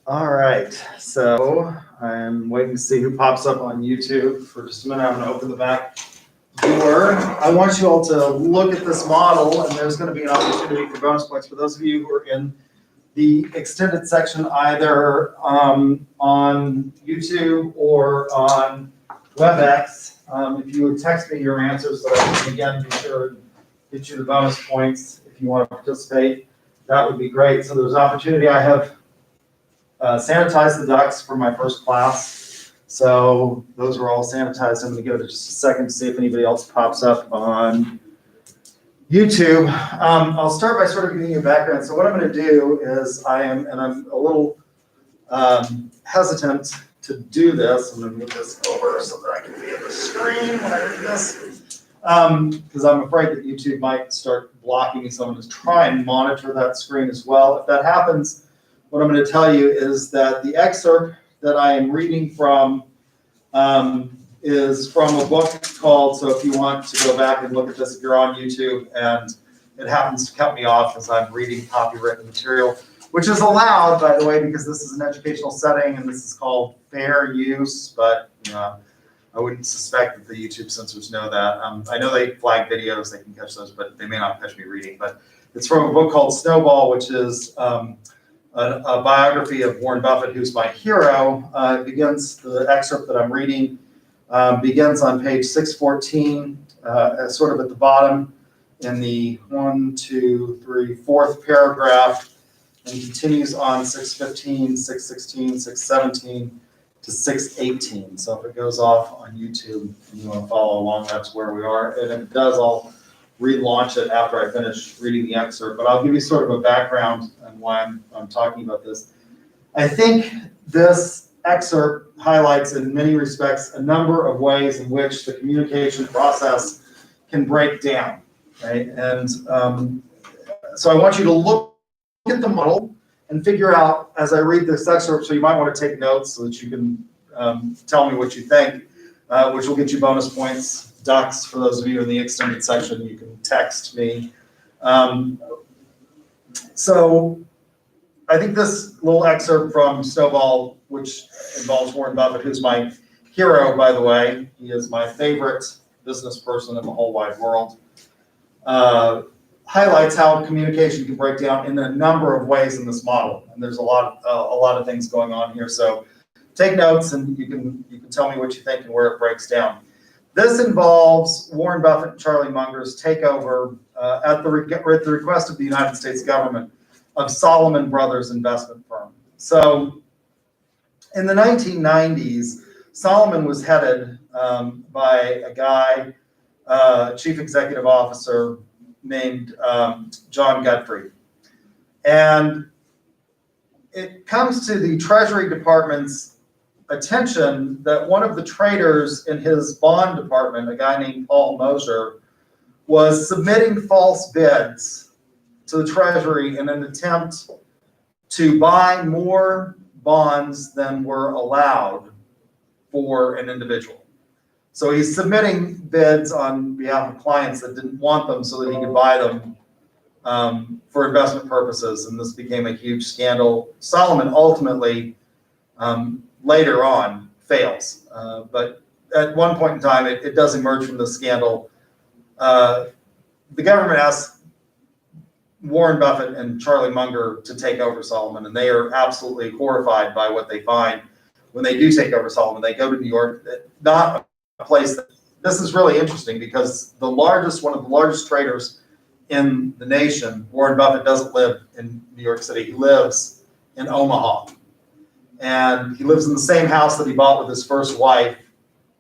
All right, so I'm waiting to see who pops up on YouTube. For just a minute, I'm going to open the back door. I want you all to look at this model, and there's going to be an opportunity for bonus points for those of you who are in the extended section, either on YouTube or on WebEx. If you would text me your answers, so I can again be sure to get you the bonus points if you want to participate, that would be great. So there's opportunity. I have sanitized the ducks for my first class. So those are all sanitized. I'm going to give it just a second to see if anybody else pops up on YouTube. I'll start by sort of giving you a background. So what I'm going to do is I'm a little hesitant to do this. I'm going to move this over so that I can be at the screen when I do this, because I'm afraid that YouTube might start blocking me. So I'm going to try and monitor that screen as well. If that happens, what I'm going to tell you is that the excerpt that I am reading from is from a book called, so if you want to go back and look at this, if you're on YouTube and it happens to cut me off as I'm reading copywritten material, which is allowed, by the way, because this is an educational setting and this is called fair use, but I wouldn't suspect that the YouTube censors know that. I know they flag videos, they can catch those, but they may not catch me reading. But it's from a book called Snowball, which is a biography of Warren Buffett, who's my hero. The excerpt that I'm reading begins on page 614, sort of at the bottom in the 4th paragraph, and continues on 615, 616, 617 to 618. So if it goes off on YouTube and you want to follow along, that's where we are. And if it does, I'll relaunch it after I finish reading the excerpt, but I'll give you sort of a background on why I'm talking about this. I think this excerpt highlights in many respects a number of ways in which the communication process can break down, right? And so I want you to look at the model and figure out, as I read this excerpt, so you might want to take notes so that you can tell me what you think, which will get you bonus points. Ducks, for those of you in the extended section, you can text me. So I think this little excerpt from Snowball, which involves Warren Buffett, who's my hero, by the way, he is my favorite business person in the whole wide world, highlights how communication can break down in a number of ways in this model. And there's a lot of things going on here. So take notes, and you can tell me what you think and where it breaks down. This involves Warren Buffett and Charlie Munger's takeover at the request of the United States government of Salomon Brothers investment firm. So in the 1990s, Salomon was headed by a guy, chief executive officer named John Gutfried. And it comes to the Treasury Department's attention that one of the traders in his bond department, a guy named Paul Mosher, was submitting false bids to the Treasury in an attempt to buy more bonds than were allowed for an individual. So he's submitting bids on behalf of clients that didn't want them so that he could buy them for investment purposes, and this became a huge scandal. Salomon ultimately later on fails, but at one point in time it does emerge from the scandal. The government asks Warren Buffett and Charlie Munger to take over Salomon, and they are absolutely horrified by what they find when they do take over Salomon. They go to New York, not a place that, this is really interesting because one of the largest traders in the nation, Warren Buffett, doesn't live in New York City. He lives in Omaha. And he lives in the same house that he bought with his first wife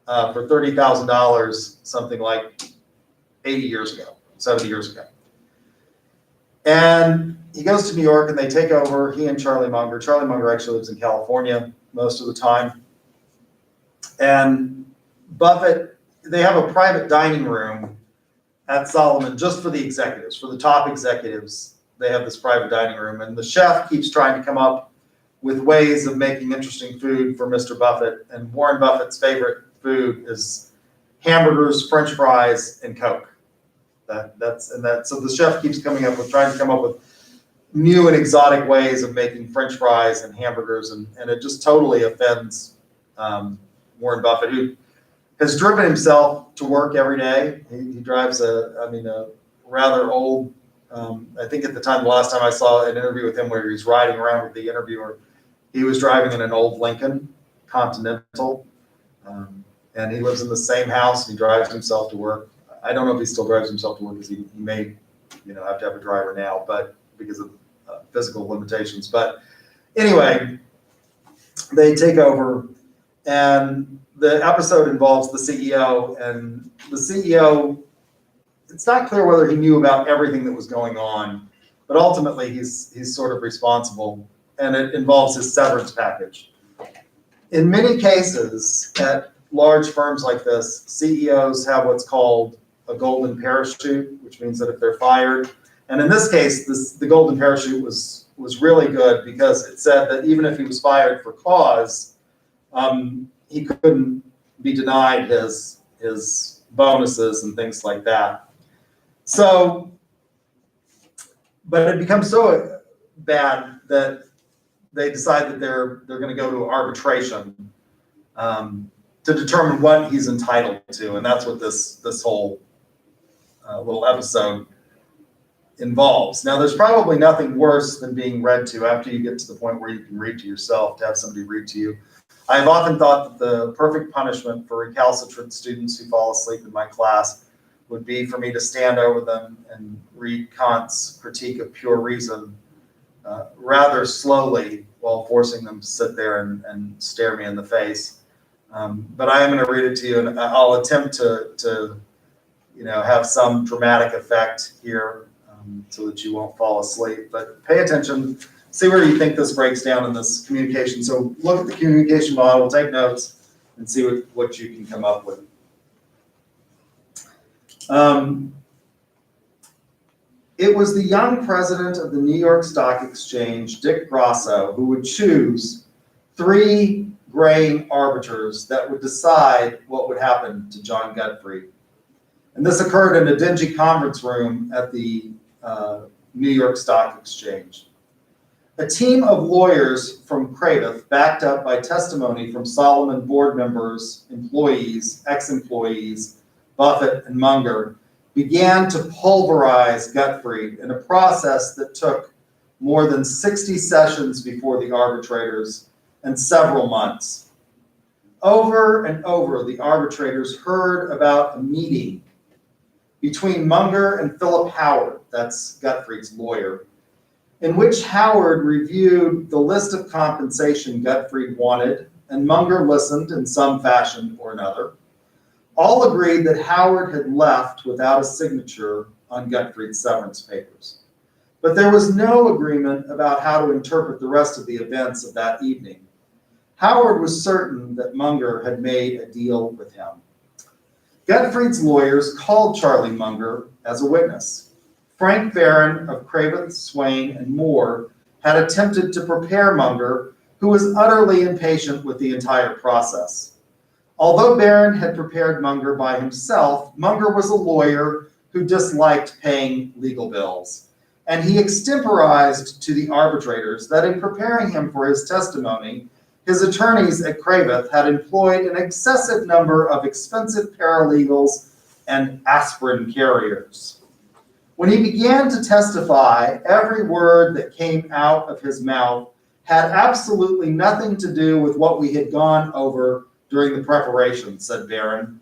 for $30,000, something like 80 years ago, 70 years ago. And he goes to New York and they take over, he and Charlie Munger. Charlie Munger actually lives in California most of the time. And Buffett, they have a private dining room at Salomon just for the executives, for the top executives. They have this private dining room, and the chef keeps trying to come up with ways of making interesting food for Mr. Buffett. And Warren Buffett's favorite food is hamburgers, French fries, and Coke. So the chef keeps trying to come up with new and exotic ways of making French fries and hamburgers, and it just totally offends Warren Buffett, who has driven himself to work every day. He drives a rather old, I think at the time, the last time I saw an interview with him where he was riding around with the interviewer, he was driving in an old Lincoln Continental, and he lives in the same house. He drives himself to work. I don't know if he still drives himself to work because he may, have to have a driver now, but because of physical limitations. But anyway, they take over, and the episode involves the CEO, and the CEO, it's not clear whether he knew about everything that was going on, but ultimately he's sort of responsible, and it involves his severance package. In many cases, at large firms like this, CEOs have what's called a golden parachute, which means that if they're fired, and in this case, the golden parachute was really good because it said that even if he was fired for cause, he couldn't be denied his bonuses and things like that. So, but it becomes so bad that they decide that they're going to go to arbitration to determine what he's entitled to, and that's what this whole little episode involves. Now, there's probably nothing worse than being read to after you get to the point where you can read to yourself, to have somebody read to you. I have often thought that the perfect punishment for recalcitrant students who fall asleep in my class would be for me to stand over them and read Kant's Critique of Pure Reason rather slowly while forcing them to sit there and stare me in the face. But I am going to read it to you, and I'll attempt to have some dramatic effect here so that you won't fall asleep. But pay attention, see where you think this breaks down in this communication. So look at the communication model, take notes, and see what you can come up with. It was the young president of the New York Stock Exchange, Dick Grosso, who would choose 3 grain arbiters that would decide what would happen to John Gottfried. And this occurred in a dingy conference room at the New York Stock Exchange. A team of lawyers from Cravath, backed up by testimony from Solomon board members, employees, ex-employees, Buffett and Munger, began to pulverize Gottfried in a process that took more than 60 sessions before the arbitrators and several months. Over and over, the arbitrators heard about a meeting between Munger and Philip Howard, that's Gottfried's lawyer, in which Howard reviewed the list of compensation Gottfried wanted, and Munger listened in some fashion or another. All agreed that Howard had left without a signature on Gottfried's severance papers. But there was no agreement about how to interpret the rest of the events of that evening. Howard was certain that Munger had made a deal with him. Gottfried's lawyers called Charlie Munger as a witness. Frank Barron of Cravath, Swain, and Moore had attempted to prepare Munger, who was utterly impatient with the entire process. Although Barron had prepared Munger by himself, Munger was a lawyer who disliked paying legal bills, and he extemporized to the arbitrators that in preparing him for his testimony, his attorneys at Cravath had employed an excessive number of expensive paralegals and aspirin carriers. When he began to testify, every word that came out of his mouth had absolutely nothing to do with what we had gone over during the preparation, said Barron.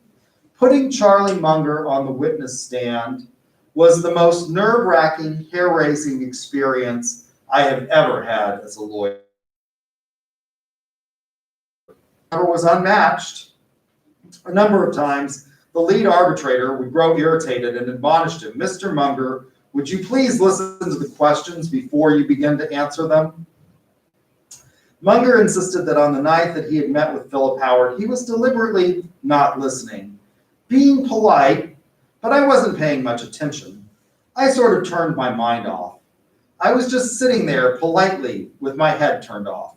Putting Charlie Munger on the witness stand was the most nerve-wracking, hair-raising experience I have ever had as a lawyer. Was unmatched. A number of times, the lead arbitrator would grow irritated and admonished him, "Mr. Munger, would you please listen to the questions before you begin to answer them?" Munger insisted that on the night that he had met with Philip Howard, he was deliberately not listening, being polite, but I wasn't paying much attention. I sort of turned my mind off. I was just sitting there politely with my head turned off.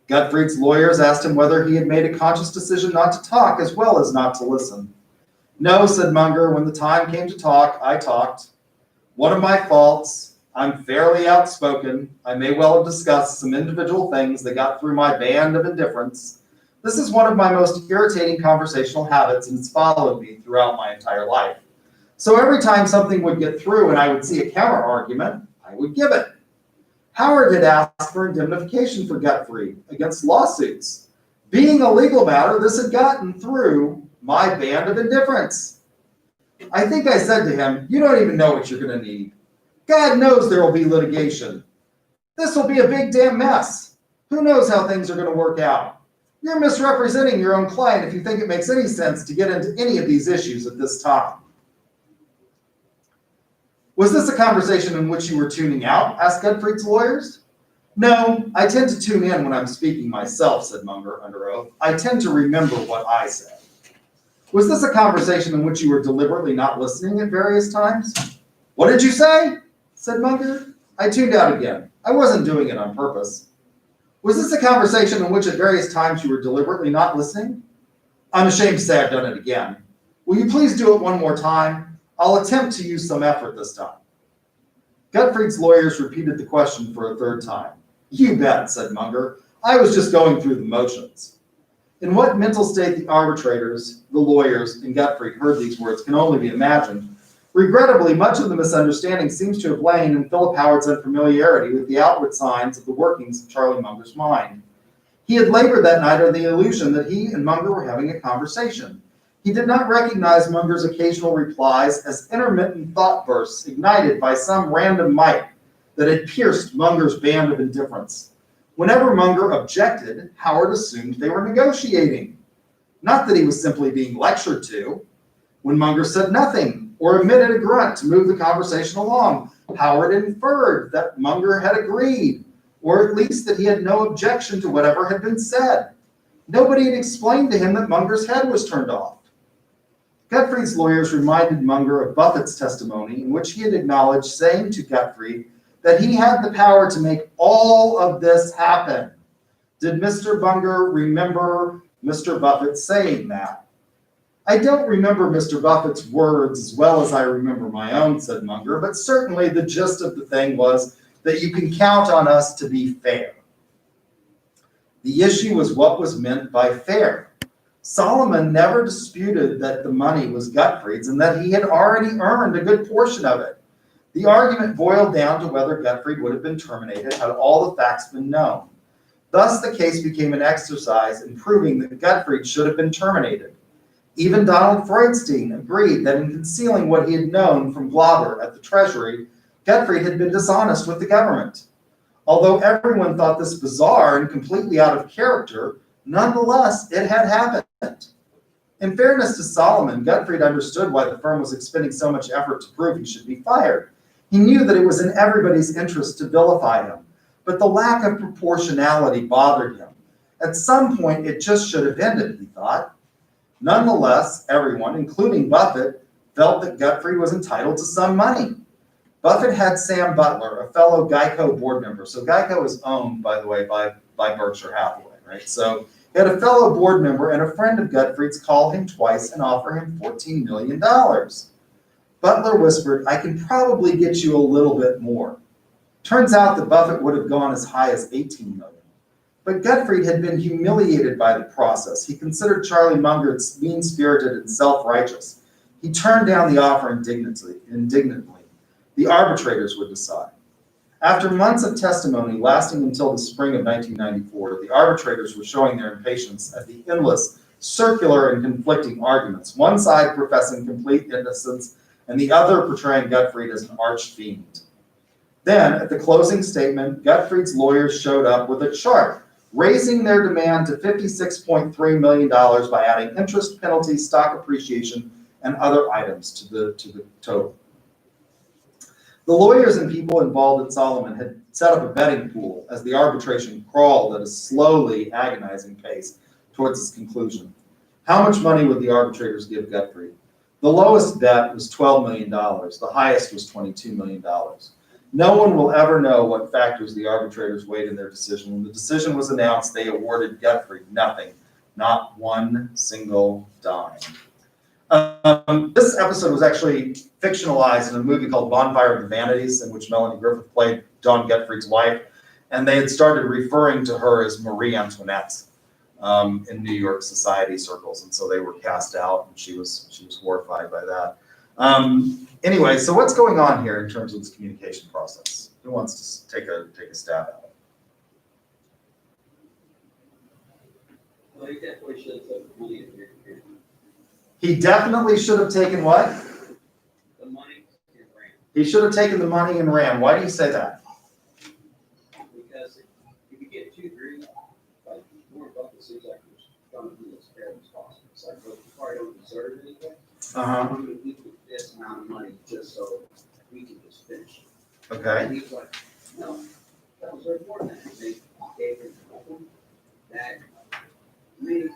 Gottfried's lawyers asked him whether he had made a conscious decision not to talk as well as not to listen. "No," said Munger, "when the time came to talk, I talked. One of my faults, I'm fairly outspoken. I may well have discussed some individual things that got through my band of indifference. This is one of my most irritating conversational habits, and it's followed me throughout my entire life. So every time something would get through and I would see a counter argument, I would give it. Howard had asked for indemnification for Guthrie against lawsuits. Being a legal matter, this had gotten through my band of indifference. I think I said to him, "You don't even know what you're going to need. God knows there will be litigation. This will be a big damn mess. Who knows how things are going to work out? You're misrepresenting your own client if you think it makes any sense to get into any of these issues at this time." "Was this a conversation in which you were tuning out?" asked Gottfried's lawyers. "No, I tend to tune in when I'm speaking myself," said Munger under oath. "I tend to remember what I said." "Was this a conversation in which you were deliberately not listening at various times?" "What did you say?" said Munger. "I tuned out again. I wasn't doing it on purpose." "Was this a conversation in which at various times you were deliberately not listening?" "I'm ashamed to say I've done it again. Will you please do it one more time? I'll attempt to use some effort this time." Gottfried's lawyers repeated the question for a third time. "You bet," said Munger. "I was just going through the motions." In what mental state the arbitrators, the lawyers, and Gottfried heard these words can only be imagined. Regrettably, much of the misunderstanding seems to have lain in Philip Howard's unfamiliarity with the outward signs of the workings of Charlie Munger's mind. He had labored that night under the illusion that he and Munger were having a conversation. He did not recognize Munger's occasional replies as intermittent thought bursts ignited by some random might that had pierced Munger's band of indifference. Whenever Munger objected, Howard assumed they were negotiating. Not that he was simply being lectured to. When Munger said nothing or emitted a grunt to move the conversation along, Howard inferred that Munger had agreed, or at least that he had no objection to whatever had been said. Nobody had explained to him that Munger's head was turned off. Gottfried's lawyers reminded Munger of Buffett's testimony, in which he had acknowledged saying to Gottfried that he had the power to make all of this happen. Did Mr. Munger remember Mr. Buffett saying that? "I don't remember Mr. Buffett's words as well as I remember my own," said Munger, "but certainly the gist of the thing was that you can count on us to be fair." The issue was what was meant by fair. Solomon never disputed that the money was Gottfried's and that he had already earned a good portion of it. The argument boiled down to whether Gottfried would have been terminated had all the facts been known. Thus, the case became an exercise in proving that Gottfried should have been terminated. Even Donald Freudstein agreed that in concealing what he had known from Glauber at the Treasury, Gottfried had been dishonest with the government. Although everyone thought this bizarre and completely out of character, nonetheless, it had happened. In fairness to Solomon, Gottfried understood why the firm was expending so much effort to prove he should be fired. He knew that it was in everybody's interest to vilify him, but the lack of proportionality bothered him. At some point, it just should have ended, he thought. Nonetheless, everyone, including Buffett, felt that Gottfried was entitled to some money. Buffett had Sam Butler, a fellow Geico board member. So Geico is owned, by the way, by Berkshire Hathaway, right? So he had a fellow board member and a friend of Gottfried's call him twice and offer him $14 million. Butler whispered, "I can probably get you a little bit more." Turns out that Buffett would have gone as high as $18 million. But Gottfried had been humiliated by the process. He considered Charlie Munger mean-spirited and self-righteous. He turned down the offer indignantly. The arbitrators would decide. After months of testimony lasting until the spring of 1994, the arbitrators were showing their impatience at the endless, circular, and conflicting arguments, one side professing complete innocence and the other portraying Gottfried as an arch-fiend. Then, at the closing statement, Gottfried's lawyers showed up with a chart raising their demand to $56.3 million by adding interest, penalties, stock appreciation, and other items to the total. The lawyers and people involved at Solomon had set up a betting pool as the arbitration crawled at a slowly agonizing pace towards its conclusion. How much money would the arbitrators give Gottfried? The lowest bet was $12 million. The highest was $22 million. No one will ever know what factors the arbitrators weighed in their decision. When the decision was announced, they awarded Gottfried nothing, not one single dime. This episode was actually fictionalized in a movie called Bonfire of the Vanities, in which Melanie Griffith played John Getfried's wife, and they had started referring to her as Marie Antoinette in New York society circles, and so they were cast out, and she was horrified by that. Anyway, so what's going on here in terms of this communication process? Who wants to take a stab at it? Well, he definitely should have took the money in your computer. He definitely should have taken what? The money and ran. He should have taken the money and ran. Why do you say that? Because if you get 2 3, like Warren Buffett seems like he's trying to be as fair as possible. It's like, well, you probably don't deserve anything. I'm going to give you this amount of money just so we can just finish it. Okay. And he was like, no, that was worth more than that. They gave him something that to me is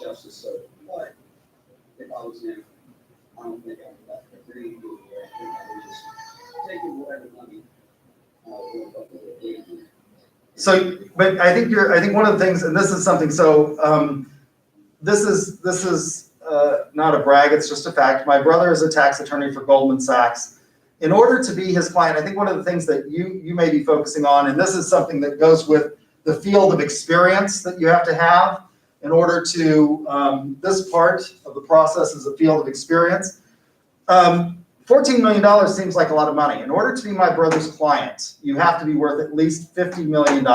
justice. So, but if I was him, I don't think I would agree to it. I think I would just take whatever money Warren Buffett gave me. So, but I think one of the things, and this is something, so this is not a brag, it's just a fact. My brother is a tax attorney for Goldman Sachs. In order to be his client, I think one of the things that you may be focusing on, and this is something that goes with the field of experience that you have to have in order to, this part of the process is a field of experience. $14 million seems like a lot of money. In order to be my brother's client, you have to be worth at least $50 million.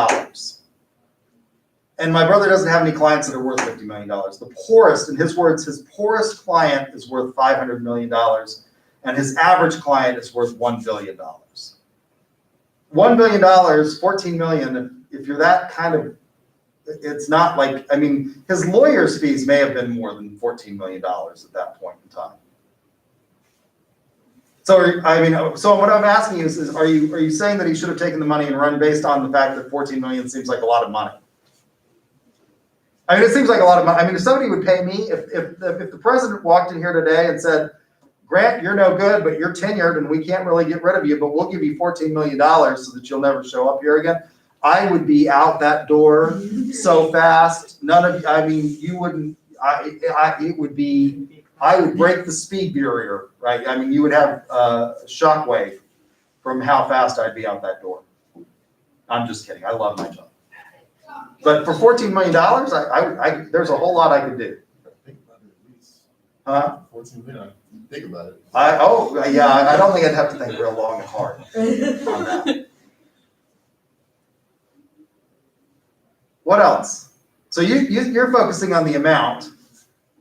And my brother doesn't have any clients that are worth $50 million. The poorest, in his words, his poorest client is worth $500 million, and his average client is worth $1 billion. $1 billion, $14 million, if you're that kind of, it's not like, I mean, his lawyer's fees may have been more than $14 million at that point in time. So, I mean, so what I'm asking you is are you saying that he should have taken the money and run based on the fact that 14 million seems like a lot of money? I mean, it seems like a lot of money. I mean, if somebody would pay me, if the president walked in here today and said, Grant, you're no good, but you're tenured and we can't really get rid of you, but we'll give you $14 million so that you'll never show up here again, I would be out that door so fast. I mean, you wouldn't, it would be, I would break the speed barrier, right? I mean, you would have a shockwave from how fast I'd be out that door. I'm just kidding. I love my job. But for $14 million, there's a whole lot I could do. Think about it at least. Huh? 14 million. Think about it. I don't think I'd have to think real long and hard on that. What else? So you're focusing on the amount.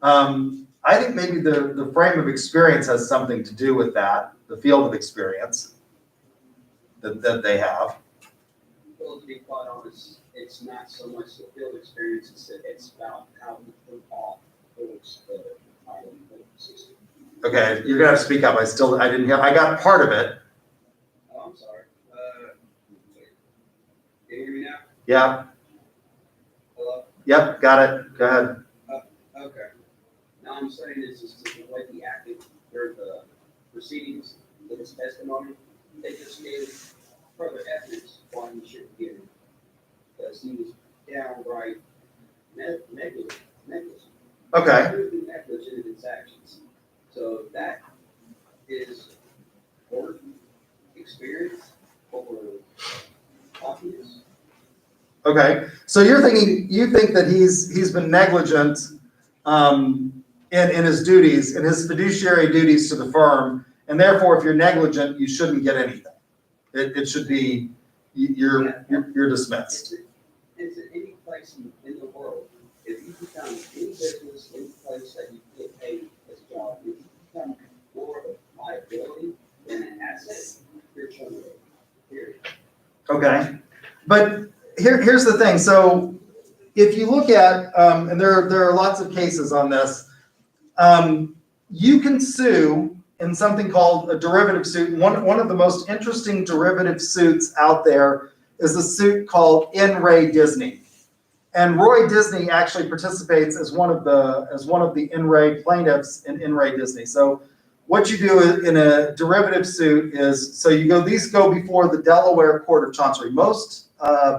I think maybe the frame of experience has something to do with that, the field of experience that they have. Well, to be quite honest, it's not so much the field experience, it's about how we put off those system. Okay, you're gonna have to speak up. I didn't hear. I got part of it. Oh, I'm sorry. Can you hear me now? Yeah. Hello? Yep. Got it. Go ahead. Okay. Now I'm saying is the way he acted during the proceedings with his testimony, they just gave further evidence why he shouldn't get it. Because he was downright negligent. Okay. Negligent in his actions. So that is work experience over obvious. Okay. So you think that he's been negligent in his duties, in his fiduciary duties to the firm, and therefore, if you're negligent, you shouldn't get anything. It should be you're dismissed. It's in any place in the world. If you become any business, any place that you get paid as a job, if you become more of a liability than an asset, you're terminated. Period. Okay. But here's the thing. So if you look at, and there are lots of cases on this, you can sue in something called a derivative suit. One of the most interesting derivative suits out there is a suit called In Re Disney. And Roy Disney actually participates as one of the In Re plaintiffs in Re Disney. So what you do in a derivative suit is, these go before the Delaware Court of Chancery. Most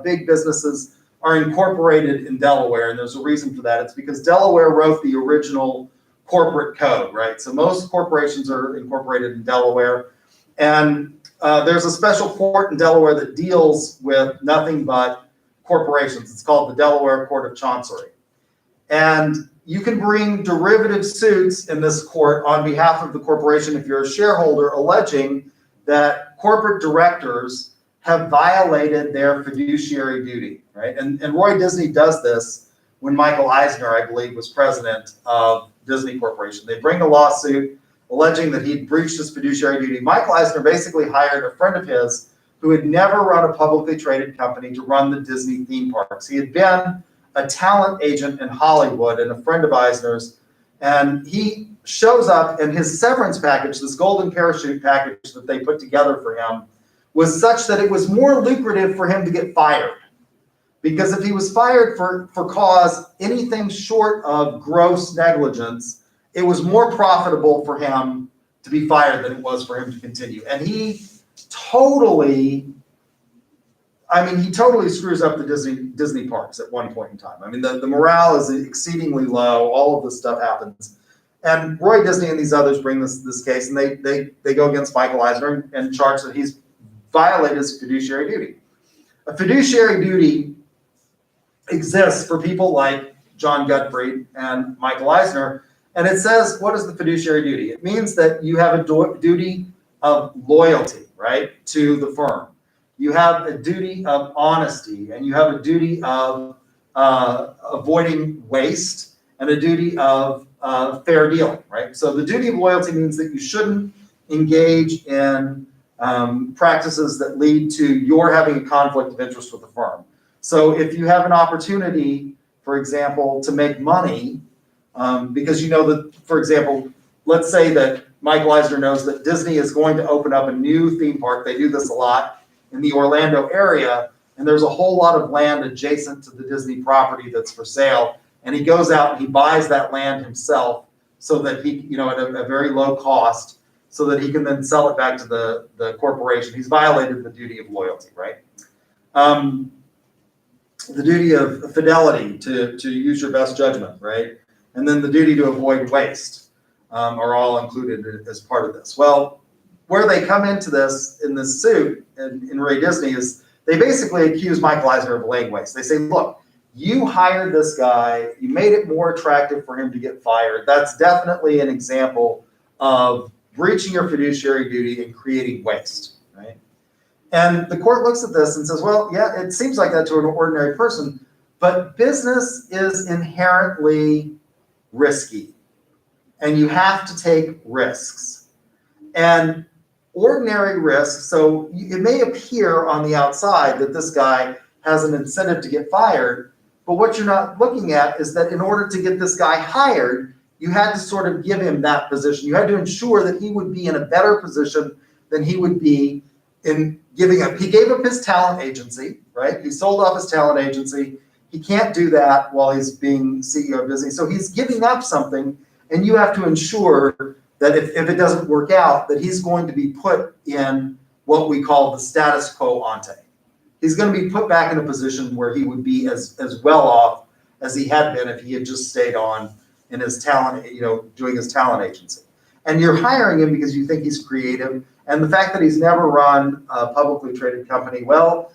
big businesses are incorporated in Delaware, and there's a reason for that. It's because Delaware wrote the original corporate code, right? So most corporations are incorporated in Delaware, and there's a special court in Delaware that deals with nothing but corporations. It's called the Delaware Court of Chancery. And you can bring derivative suits in this court on behalf of the corporation if you're a shareholder, alleging that corporate directors have violated their fiduciary duty, right? And Roy Disney does this when Michael Eisner, I believe, was president of Disney Corporation. They bring a lawsuit alleging that he'd breached his fiduciary duty. Michael Eisner basically hired a friend of his who had never run a publicly traded company to run the Disney theme parks. He had been a talent agent in Hollywood and a friend of Eisner's, and he shows up, and his severance package, this golden parachute package that they put together for him, was such that it was more lucrative for him to get fired. Because if he was fired for cause anything short of gross negligence, it was more profitable for him to be fired than it was for him to continue. And he totally screws up the Disney parks at one point in time. I mean, the morale is exceedingly low. All of this stuff happens. And Roy Disney and these others bring this case, and they go against Michael Eisner and charge that he's violated his fiduciary duty. A fiduciary duty exists for people like John Gutfried and Michael Eisner, and it says, what is the fiduciary duty? It means that you have a duty of loyalty, right, to the firm. You have a duty of honesty, and you have a duty of avoiding waste, and a duty of fair dealing, right? So the duty of loyalty means that you shouldn't engage in practices that lead to your having a conflict of interest with the firm. So if you have an opportunity, for example, to make money, because you know that, for example, let's say that Michael Eisner knows that Disney is going to open up a new theme park. They do this a lot in the Orlando area, and there's a whole lot of land adjacent to the Disney property that's for sale. And he goes out and he buys that land himself so that he, at a very low cost, so that he can then sell it back to the corporation. He's violated the duty of loyalty, right? The duty of fidelity, to use your best judgment, right? And then the duty to avoid waste are all included as part of this. Well, where they come into this in this suit in Roy Disney is they basically accuse Michael Eisner of laying waste. They say, look, you hired this guy, you made it more attractive for him to get fired. That's definitely an example of breaching your fiduciary duty and creating waste, right? And the court looks at this and says, well, yeah, it seems like that to an ordinary person, but business is inherently risky, and you have to take risks. And ordinary risks, so it may appear on the outside that this guy has an incentive to get fired, but what you're not looking at is that in order to get this guy hired, you had to sort of give him that position. You had to ensure that he would be in a better position than he would be in giving up. He gave up his talent agency, right? He sold off his talent agency. He can't do that while he's being CEO of Disney. So he's giving up something, and you have to ensure that if it doesn't work out, that he's going to be put in what we call the status quo ante. He's going to be put back in a position where he would be as well off as he had been if he had just stayed on in his talent, doing his talent agency. And you're hiring him because you think he's creative. And the fact that he's never run a publicly traded company, well,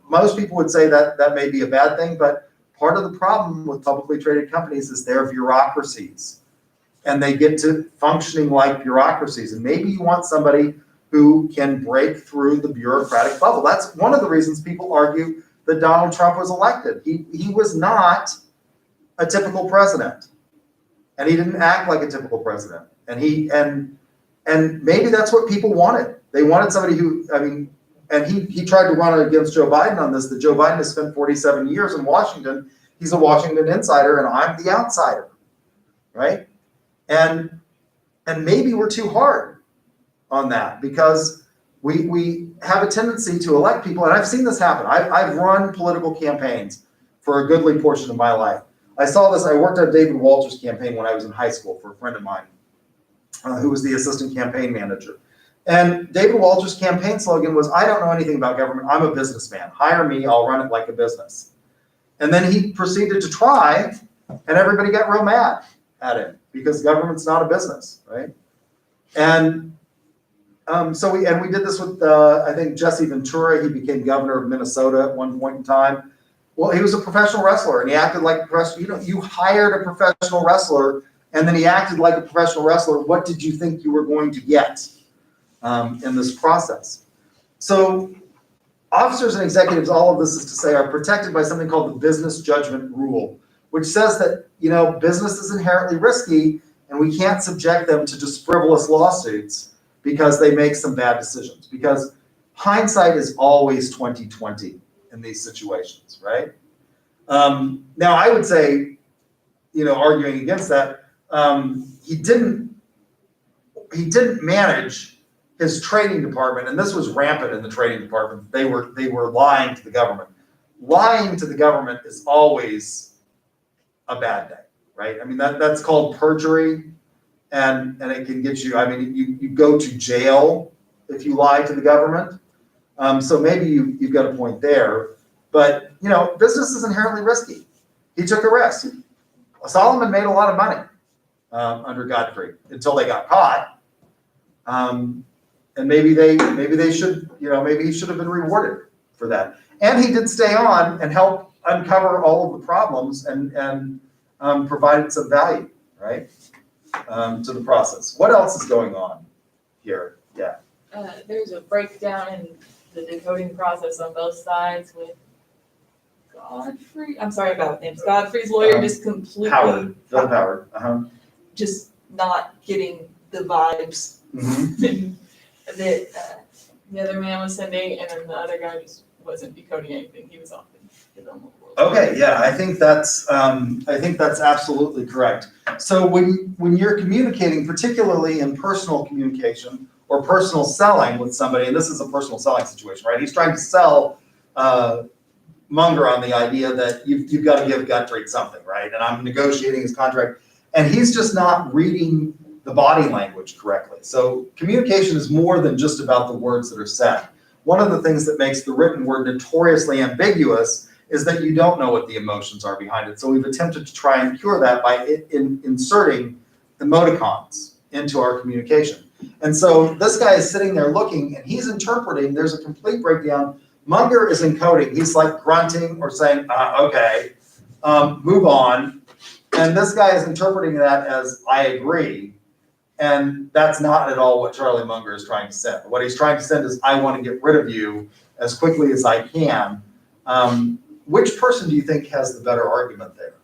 most people would say that that may be a bad thing, but part of the problem with publicly traded companies is they're bureaucracies, and they get to functioning like bureaucracies. And maybe you want somebody who can break through the bureaucratic bubble. That's one of the reasons people argue that Donald Trump was elected. He was not a typical president, and he didn't act like a typical president. And maybe that's what people wanted. They wanted somebody who, and he tried to run against Joe Biden on this, that Joe Biden has spent 47 years in Washington. He's a Washington insider, and I'm the outsider, right? And maybe we're too hard on that, because we have a tendency to elect people, and I've seen this happen. I've run political campaigns for a goodly portion of my life. I saw this. I worked on David Walter's campaign when I was in high school for a friend of mine who was the assistant campaign manager. And David Walter's campaign slogan was, I don't know anything about government. I'm a businessman. Hire me. I'll run it like a business. And then he proceeded to try, and everybody got real mad at him because government's not a business, right? And so we did this with, I think, Jesse Ventura. He became governor of Minnesota at one point in time. Well, he was a professional wrestler, and he acted like a professional. You know, you hired a professional wrestler, and then he acted like a professional wrestler. What did you think you were going to get in this process? So officers and executives, all of this is to say, are protected by something called the business judgment rule, which says that, you know, business is inherently risky, and we can't subject them to just frivolous lawsuits because they make some bad decisions. Because hindsight is always 20/20 in these situations, right? Now, I would say, you know, arguing against that, he didn't manage his trading department, and this was rampant in the trading department. They were lying to the government. Lying to the government is always a bad thing, right? I mean, that's called perjury, and it can get you, I mean, you go to jail if you lie to the government. So maybe you've got a point there, but you know, business is inherently risky. He took a risk. Solomon made a lot of money under Godfrey until they got caught. And maybe they should, you know, maybe he should have been rewarded for that. And he did stay on and help uncover all of the problems and provided some value, right, to the process. What else is going on here? Yeah. There's a breakdown in the decoding process on both sides with Godfrey. I'm sorry about names. Godfrey's lawyer just completely Phil Howard. just not getting the vibes that the other man was sending, and then the other guy just wasn't decoding anything. He was off in his own world. Okay, yeah, I think that's absolutely correct. So when you're communicating, particularly in personal communication or personal selling with somebody, and this is a personal selling situation, right? He's trying to sell Munger on the idea that you've got to give Guthrie something, right? And I'm negotiating his contract, and he's just not reading the body language correctly. So communication is more than just about the words that are said. One of the things that makes the written word notoriously ambiguous is that you don't know what the emotions are behind it. So we've attempted to try and cure that by inserting emoticons into our communication. And so this guy is sitting there looking, and he's interpreting. There's a complete breakdown. Munger is encoding. He's like grunting or saying, okay, move on. And this guy is interpreting that as, I agree. And that's not at all what Charlie Munger is trying to send. What he's trying to send is, I want to get rid of you as quickly as I can. Which person do you think has the better argument there?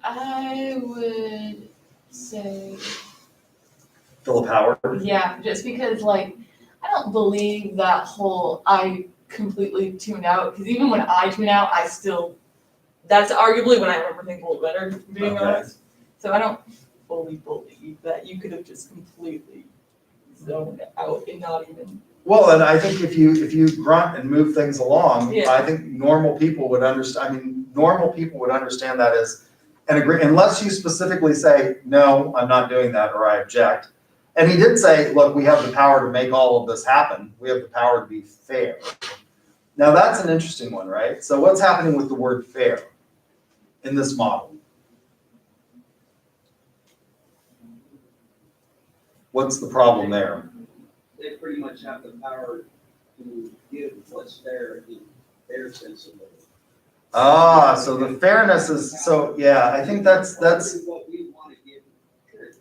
I would say, Philip Howard? yeah, just because, like, I don't believe that whole I completely tuned out, because even when I tune out, I still, that's arguably when I remember things a little better, being honest. So I don't fully believe that you could have just completely zoned out and not even. Well, and I think if you grunt and move things along, Yeah. I think normal people would understand. I mean, normal people would understand that as an agree, unless you specifically say, no, I'm not doing that, or I object. And he did say, look, we have the power to make all of this happen. We have the power to be fair. Now that's an interesting one, right? So what's happening with the word fair in this model? What's the problem there? They pretty much have the power to give what's fair in their sense of it. Ah, so the fairness is, so yeah, I think that's What we want to give, period.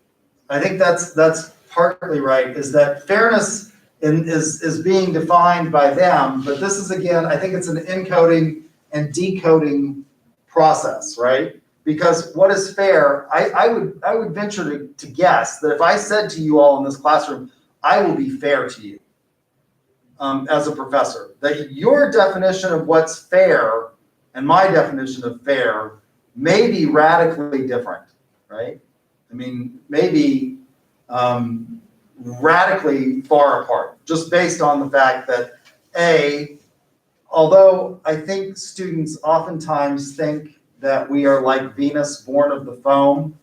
I think that's partly right, is that fairness is being defined by them, but this is, again, I think it's an encoding and decoding process, right? Because what is fair, I would venture to guess that if I said to you all in this classroom, I will be fair to you as a professor, that your definition of what's fair and my definition of fair may be radically different, right? I mean, maybe radically far apart, just based on the fact that, although I think students oftentimes think that we are like Venus born of the foam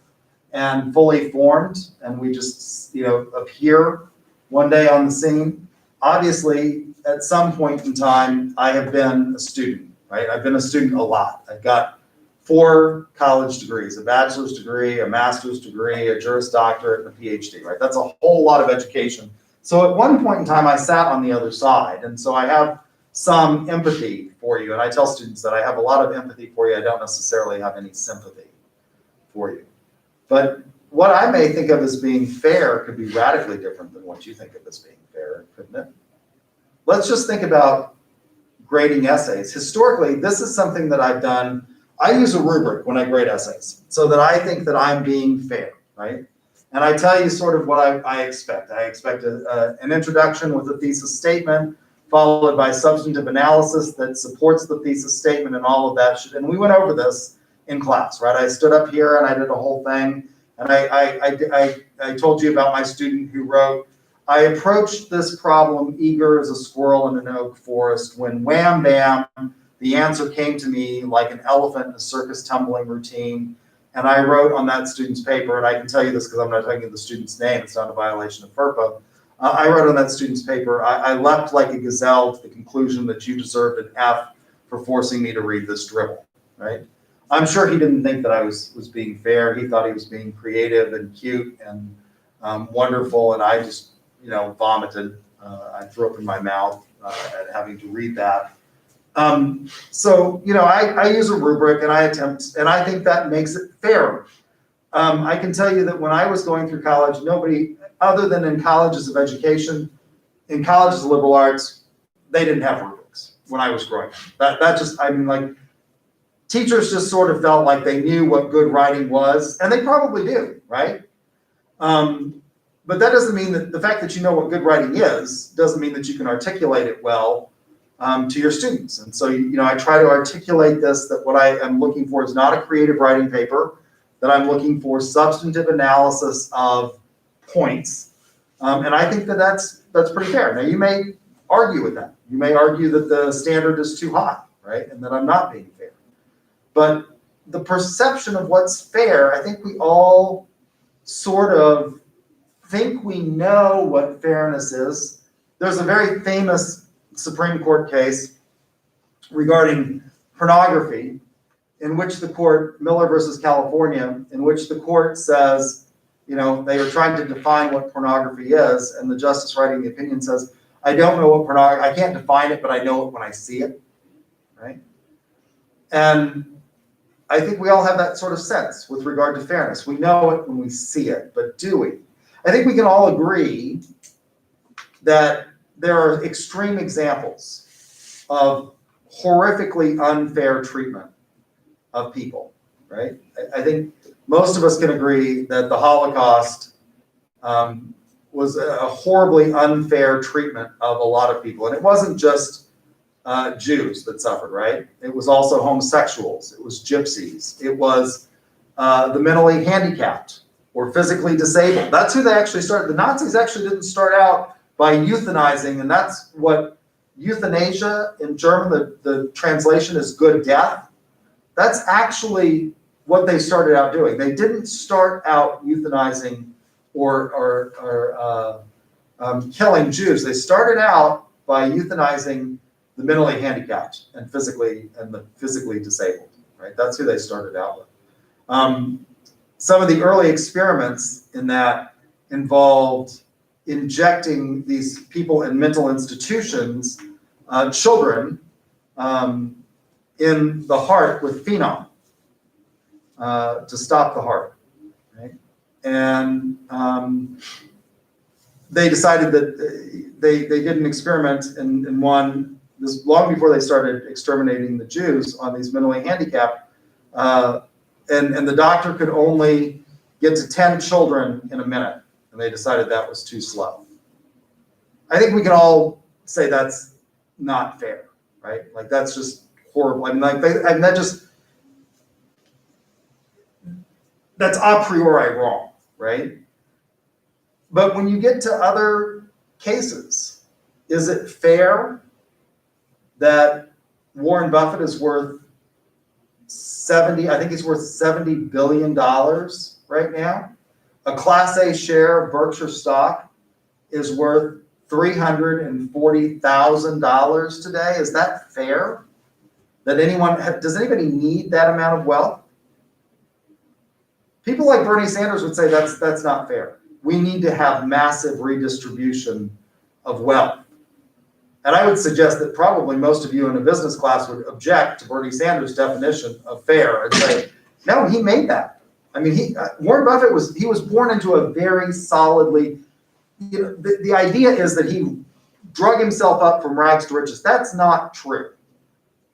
and fully formed, and we just, appear one day on the scene. Obviously, at some point in time, I have been a student, right? I've been a student a lot. I've got 4 college degrees, a bachelor's degree, a master's degree, a Juris Doctorate, and a PhD, right? That's a whole lot of education. So at one point in time, I sat on the other side, and so I have some empathy for you, and I tell students that I have a lot of empathy for you. I don't necessarily have any sympathy for you. But what I may think of as being fair could be radically different than what you think of as being fair, couldn't it? Let's just think about grading essays. Historically, this is something that I've done. I use a rubric when I grade essays so that I think that I'm being fair, right? And I tell you sort of what I expect. I expect an introduction with a thesis statement, followed by substantive analysis that supports the thesis statement, and all of that. And we went over this in class, right? I stood up here and I did a whole thing. And I told you about my student who wrote, I approached this problem eager as a squirrel in an oak forest when wham bam, the answer came to me like an elephant in a circus tumbling routine. And I wrote on that student's paper, and I can tell you this because I'm not taking the student's name, it's not a violation of FERPA. I wrote on that student's paper, I leapt like a gazelle to the conclusion that you deserved an F for forcing me to read this dribble, right? I'm sure he didn't think that I was being fair. He thought he was being creative and cute and wonderful, and I just, vomited. I threw up in my mouth at having to read that. So, I use a rubric and I attempt, and I think that makes it fair. I can tell you that when I was going through college, nobody, other than in colleges of education, in colleges of liberal arts, they didn't have rubrics when I was growing up. That just, teachers just sort of felt like they knew what good writing was, and they probably do, right? But that doesn't mean that the fact that you know what good writing is doesn't mean that you can articulate it well to your students. And so, I try to articulate this, that what I am looking for is not a creative writing paper, that I'm looking for substantive analysis of points. And I think that that's pretty fair. Now, you may argue with that. You may argue that the standard is too high, right? And that I'm not being fair. But the perception of what's fair, I think we all sort of think we know what fairness is. There's a very famous Supreme Court case regarding pornography in which the court, Miller versus California, in which the court says, they are trying to define what pornography is, and the justice writing the opinion says, I don't know what pornography, I can't define it, but I know it when I see it, right? And I think we all have that sort of sense with regard to fairness. We know it when we see it, but do we? I think we can all agree that there are extreme examples of horrifically unfair treatment of people, right? I think most of us can agree that the Holocaust was a horribly unfair treatment of a lot of people. And it wasn't just Jews that suffered, right? It was also homosexuals. It was gypsies. It was the mentally handicapped or physically disabled. That's who they actually started. The Nazis actually didn't start out by euthanizing, and that's what euthanasia in German, the translation is good death. That's actually what they started out doing. They didn't start out euthanizing or killing Jews. They started out by euthanizing the mentally handicapped and the physically disabled, right? That's who they started out with. Some of the early experiments in that involved injecting these people in mental institutions, children, in the heart with phenom to stop the heart, right? And they decided that they did an experiment in one, this long before they started exterminating the Jews, on these mentally handicapped, and the doctor could only get to 10 children in a minute, and they decided that was too slow. I think we can all say that's not fair, right? Like, that's just horrible. That's a priori wrong, right? But when you get to other cases, is it fair that Warren Buffett is worth $70 billion right now? A Class A share of Berkshire stock is worth $340,000 today. Is that fair? that does anybody need that amount of wealth? People like Bernie Sanders would say that's not fair. We need to have massive redistribution of wealth. And I would suggest that probably most of you in a business class would object to Bernie Sanders' definition of fair and say, no, he made that. I mean, Warren Buffett was born into a very solidly, the idea is that he drug himself up from rags to riches. That's not true.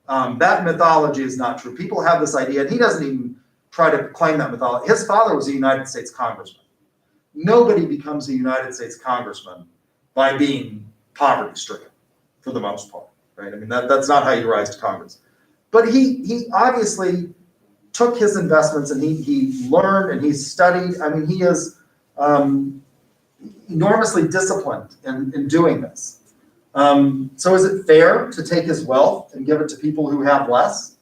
That mythology is not true. People have this idea, and he doesn't even try to claim that mythology. His father was a United States congressman. Nobody becomes a United States congressman by being poverty-stricken, for the most part, right? I mean, that's not how you rise to Congress. But he obviously took his investments and he learned and he studied. I mean, he is enormously disciplined in doing this. So is it fair to take his wealth and give it to people who have less?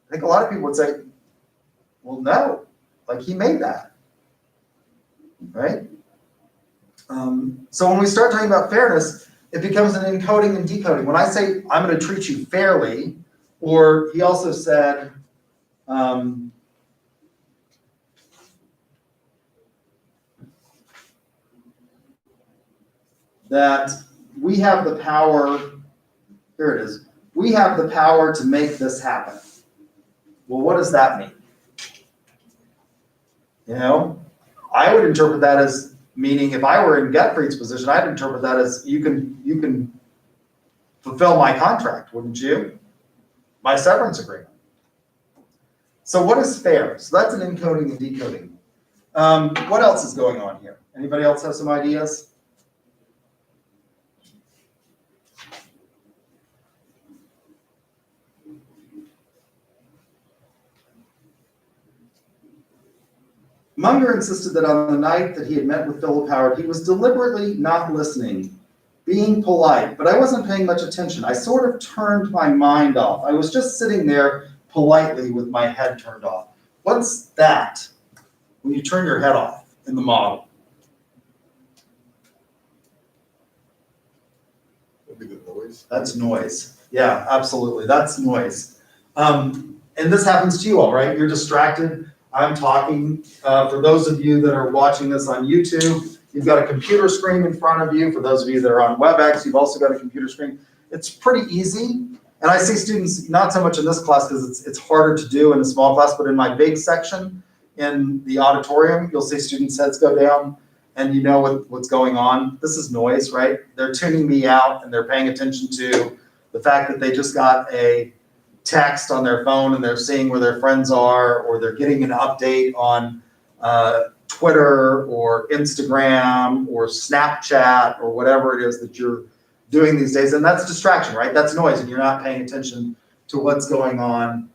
I think a lot of people would say, well, no, like he made that, right? So when we start talking about fairness, it becomes an encoding and decoding. When I say I'm going to treat you fairly, or he also said, that we have the power, here it is, we have the power to make this happen. Well, what does that mean? You know, I would interpret that as meaning if I were in Gottfried's position, I'd interpret that as you can fulfill my contract, wouldn't you? My severance agreement. So what is fair? So that's an encoding and decoding. What else is going on here? Anybody else have some ideas? Munger insisted that on the night that he had met with Philip Howard, he was deliberately not listening, being polite, but I wasn't paying much attention. I sort of turned my mind off. I was just sitting there politely with my head turned off. What's that when you turn your head off in the model? Would be the noise. That's noise. Yeah, absolutely. That's noise. And this happens to you all, right? You're distracted. I'm talking. For those of you that are watching this on YouTube, you've got a computer screen in front of you. For those of you that are on WebEx, you've also got a computer screen. It's pretty easy. And I see students, not so much in this class because it's harder to do in a small class, but in my big section in the auditorium, you'll see students' heads go down and you know what's going on. This is noise, right? They're tuning me out and they're paying attention to the fact that they just got a text on their phone and they're seeing where their friends are, or they're getting an update on Twitter or Instagram or Snapchat or whatever it is that you're doing these days. And that's distraction, right? That's noise, and you're not paying attention to what's going on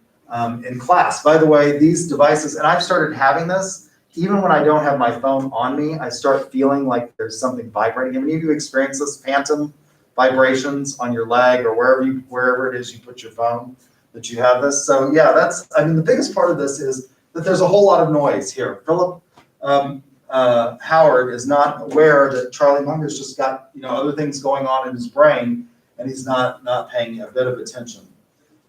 in class. By the way, these devices, and I've started having this, even when I don't have my phone on me, I start feeling like there's something vibrating. Have any of you experienced this phantom vibrations on your leg or wherever it is you put your phone, that you have this? So yeah, the biggest part of this is that there's a whole lot of noise here. Philip Howard is not aware that Charlie Munger's just got other things going on in his brain, and he's not paying a bit of attention.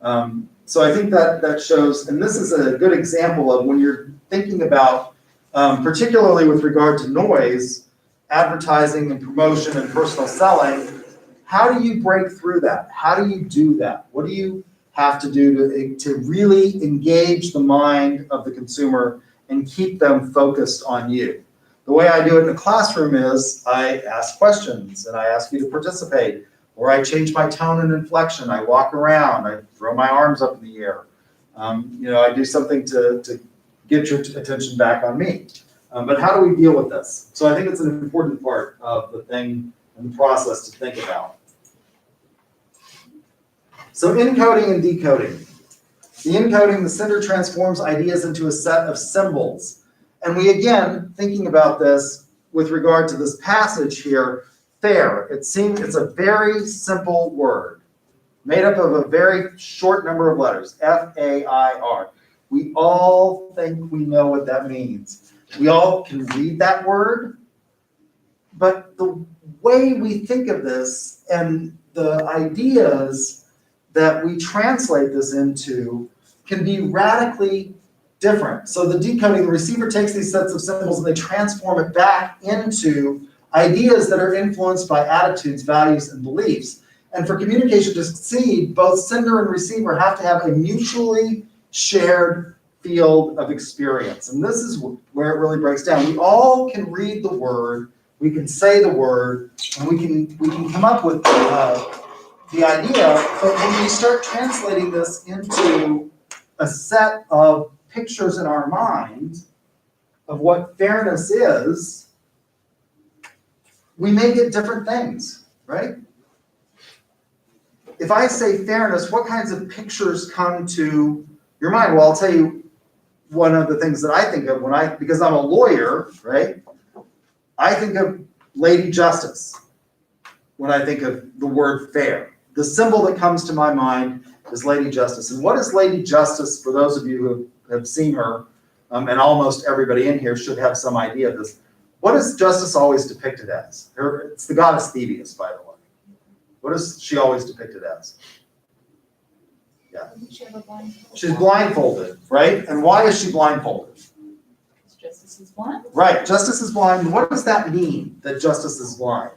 So I think that shows, and this is a good example of when you're thinking about, particularly with regard to noise, advertising and promotion and personal selling, how do you break through that? How do you do that? What do you have to do to really engage the mind of the consumer and keep them focused on you? The way I do it in the classroom is I ask questions and I ask you to participate, or I change my tone and inflection. I walk around, I throw my arms up in the air. I do something to get your attention back on me. But how do we deal with this? So I think it's an important part of the thing and the process to think about. So encoding and decoding. The encoding, the sender transforms ideas into a set of symbols. And we, again, thinking about this with regard to this passage here, fair. It's a very simple word, made up of a very short number of letters, F-A-I-R. We all think we know what that means. We all can read that word, but the way we think of this and the ideas that we translate this into can be radically different. So the decoding, the receiver takes these sets of symbols and they transform it back into ideas that are influenced by attitudes, values, and beliefs. And for communication to succeed, both sender and receiver have to have a mutually shared field of experience. And this is where it really breaks down. We all can read the word, we can say the word, and we can come up with the idea, but when we start translating this into a set of pictures in our mind of what fairness is, we may get different things, right? If I say fairness, what kinds of pictures come to your mind? Well, I'll tell you one of the things that I think of because I'm a lawyer, right? I think of Lady Justice when I think of the word fair. The symbol that comes to my mind is Lady Justice. And what is Lady Justice, for those of you who have seen her, and almost everybody in here should have some idea of this, what is Justice always depicted as? It's the goddess Thebius, by the way. What is she always depicted as? Yeah. She's blindfolded, right? And why is she blindfolded? Justice is blind. Right, Justice is blind. What does that mean, that Justice is blind?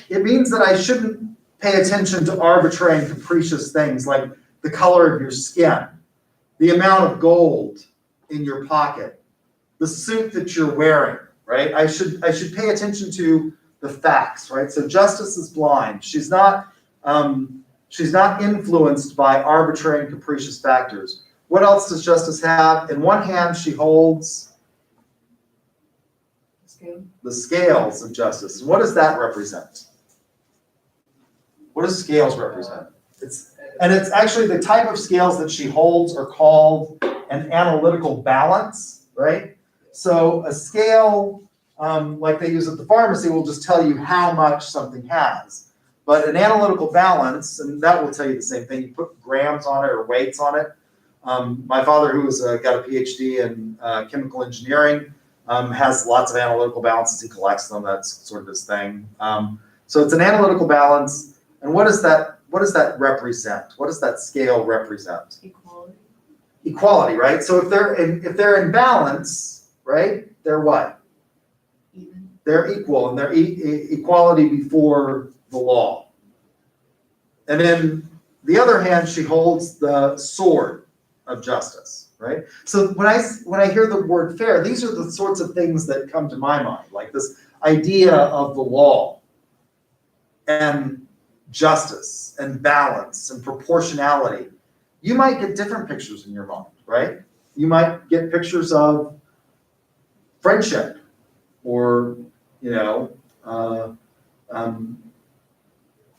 It means that I shouldn't pay attention to arbitrary and capricious things like the color of your skin, the amount of gold in your pocket, the suit that you're wearing, right? I should pay attention to the facts, right? So Justice is blind. She's not influenced by arbitrary and capricious factors. What else does Justice have? In one hand, she holds the scales of justice. And what does that represent? What does scales represent? It's actually the type of scales that she holds are called an analytical balance, right? So a scale, like they use at the pharmacy, will just tell you how much something has. But an analytical balance, and that will tell you the same thing, you put grams on it or weights on it. My father, who's got a PhD in chemical engineering, has lots of analytical balances. He collects them. That's sort of his thing. So it's an analytical balance. And what does that represent? What does that scale represent? Equality. Equality, right? So if they're in balance, right? They're what? Even. They're equal, and they're equality before the law. And in the other hand, she holds the sword of justice, right? So when I hear the word fair, these are the sorts of things that come to my mind, like this idea of the law and justice and balance and proportionality. You might get different pictures in your mind, right? You might get pictures of friendship or,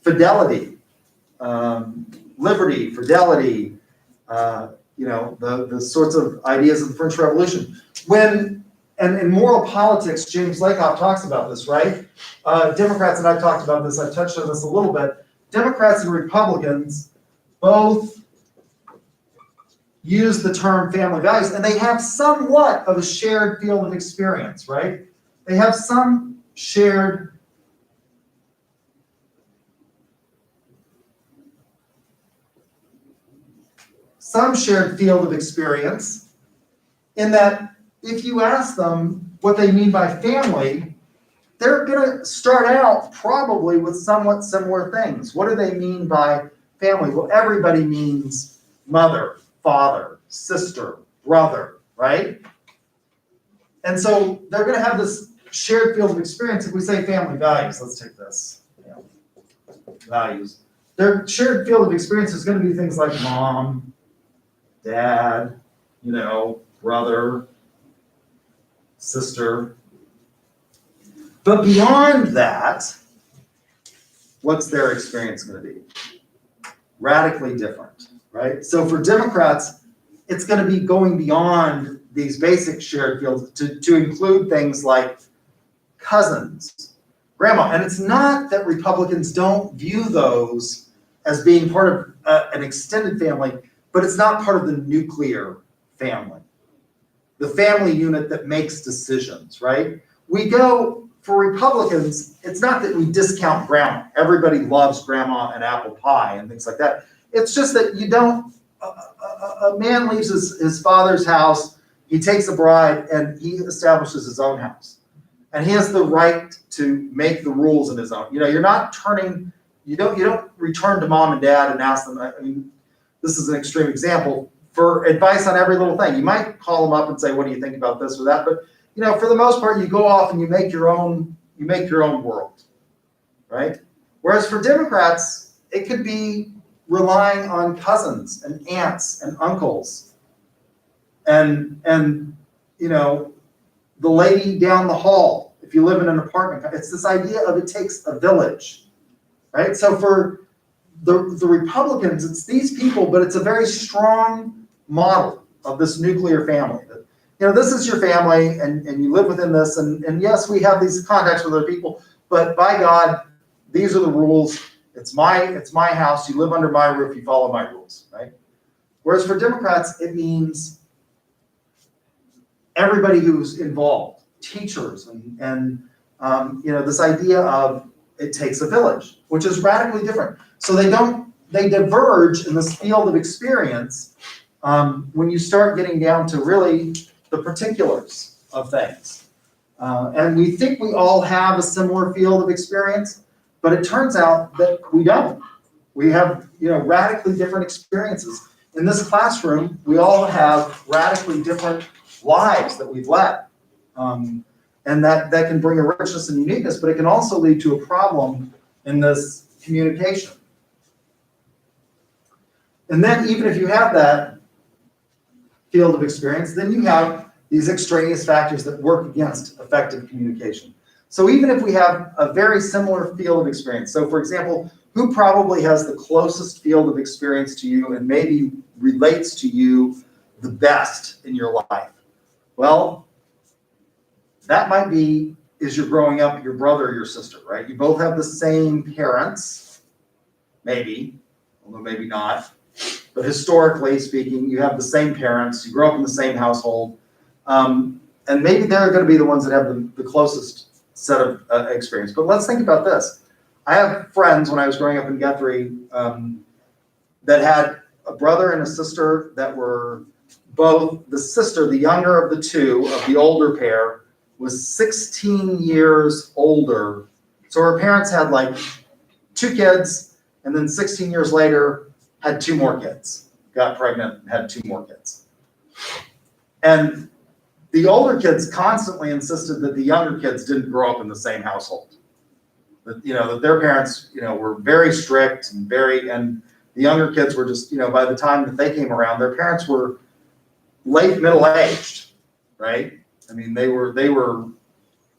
fidelity, liberty, fidelity, the sorts of ideas of the French Revolution. And in moral politics, James Lakoff talks about this, right? Democrats, and I've talked about this, I've touched on this a little bit. Democrats and Republicans both use the term family values, and they have somewhat of a shared field of experience, right? They have some shared field of experience in that if you ask them what they mean by family, they're going to start out probably with somewhat similar things. What do they mean by family? Well, everybody means mother, father, sister, brother, right? And so they're going to have this shared field of experience. If we say family values, let's take this, values. Their shared field of experience is going to be things like mom, dad, brother, sister. But beyond that, what's their experience going to be? Radically different, right? So for Democrats, it's going to be going beyond these basic shared fields to include things like cousins, grandma. And it's not that Republicans don't view those as being part of an extended family, but it's not part of the nuclear family, the family unit that makes decisions, right? For Republicans, it's not that we discount grandma. Everybody loves grandma and apple pie and things like that. It's just that you don't, a man leaves his father's house, he takes a bride, and he establishes his own house. And he has the right to make the rules in his own. You know, you're not turning, you don't return to mom and dad and ask them, I mean, this is an extreme example, for advice on every little thing. You might call them up and say, what do you think about this or that? But, you know, for the most part, you go off and you make your own world, right? Whereas for Democrats, it could be relying on cousins and aunts and uncles and you know, the lady down the hall, if you live in an apartment. It's this idea of it takes a village, right? So for the Republicans, it's these people, but it's a very strong model of this nuclear family. That, you know, this is your family and you live within this, and yes, we have these contacts with other people, but by God, these are the rules. It's my house, you live under my roof, you follow my rules, right? Whereas for Democrats, it means everybody who's involved, teachers and you know, this idea of it takes a village, which is radically different. So they diverge in this field of experience when you start getting down to really the particulars of things. And we think we all have a similar field of experience, but it turns out that we don't. We have, you know, radically different experiences. In this classroom, we all have radically different lives that we've led. And that can bring a richness and uniqueness, but it can also lead to a problem in this communication. And then even if you have that field of experience, then you have these extraneous factors that work against effective communication. So even if we have a very similar field of experience, so for example, who probably has the closest field of experience to you and maybe relates to you the best in your life? Well, that might be, as you're growing up, your brother or your sister, right? You both have the same parents, maybe, although maybe not. But historically speaking, you have the same parents, you grow up in the same household, and maybe they're going to be the ones that have the closest set of experience. But let's think about this. I have friends when I was growing up in Guthrie that had a brother and a sister that were both, the sister, the younger of the two, of the older pair, was 16 years older. So her parents had like 2 kids, and then 16 years later had 2 more kids, got pregnant and had 2 more kids. And the older kids constantly insisted that the younger kids didn't grow up in the same household. That, you know, that their parents, you know, were very strict and and the younger kids were just, you know, by the time that they came around, their parents were late middle-aged, right? I mean, they were,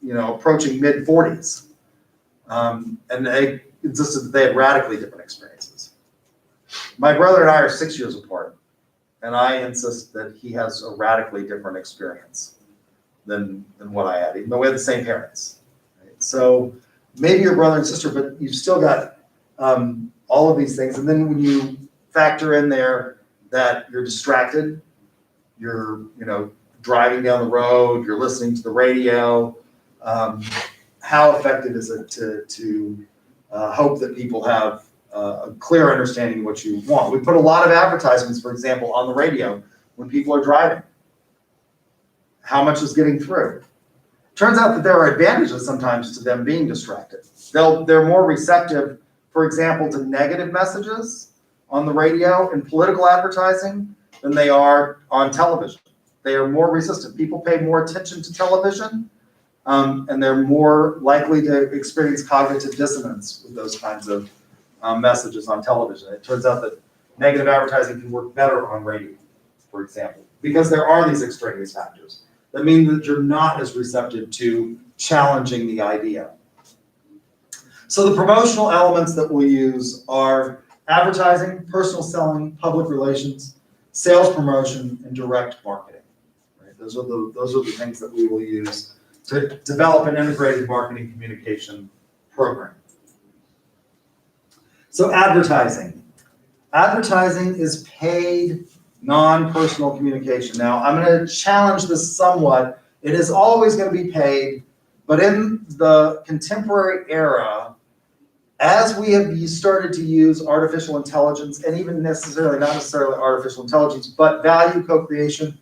you know, approaching mid-40s. And they insisted that they had radically different experiences. My brother and I are 6 years apart, and I insist that he has a radically different experience than what I had, even though we had the same parents. Right? So maybe your brother and sister, but you've still got all of these things. And then when you factor in there that you're distracted, you're, you know, driving down the road, you're listening to the radio, how effective is it to hope that people have a clear understanding of what you want? We put a lot of advertisements, for example, on the radio when people are driving. How much is getting through? Turns out that there are advantages sometimes to them being distracted. They're more receptive, for example, to negative messages on the radio and political advertising than they are on television. They are more resistant. People pay more attention to television, and they're more likely to experience cognitive dissonance with those kinds of messages on television. It turns out that negative advertising can work better on radio, for example, because there are these extraneous factors that mean that you're not as receptive to challenging the idea. So the promotional elements that we'll use are advertising, personal selling, public relations, sales promotion, and direct marketing. Right? Those are the things that we will use to develop an integrated marketing communication program. So advertising. Advertising is paid non-personal communication. Now, I'm going to challenge this somewhat. It is always going to be paid, but in the contemporary era, as we have started to use artificial intelligence, and even not necessarily artificial intelligence, but value co-creation,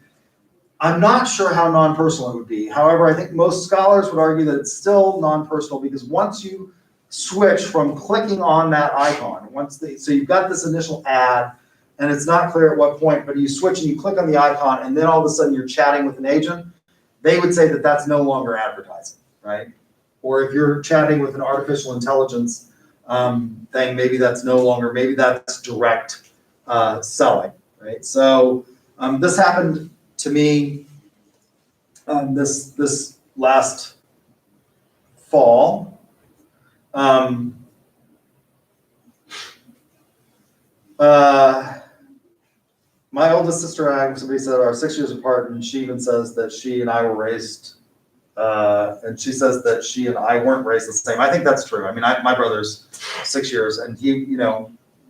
I'm not sure how non-personal it would be. However, I think most scholars would argue that it's still non-personal, because once you switch from clicking on that icon, so you've got this initial ad, and it's not clear at what point, but you switch and you click on the icon, and then all of a sudden you're chatting with an agent, they would say that that's no longer advertising, right? Or if you're chatting with an artificial intelligence thing, maybe that's direct selling, right? So this happened to me this last fall. My oldest sister and I, somebody said, are 6 years apart, and she even says that she and I were raised, and she says that she and I weren't raised the same. I think that's true. I mean, my brother's 6 years, and he, we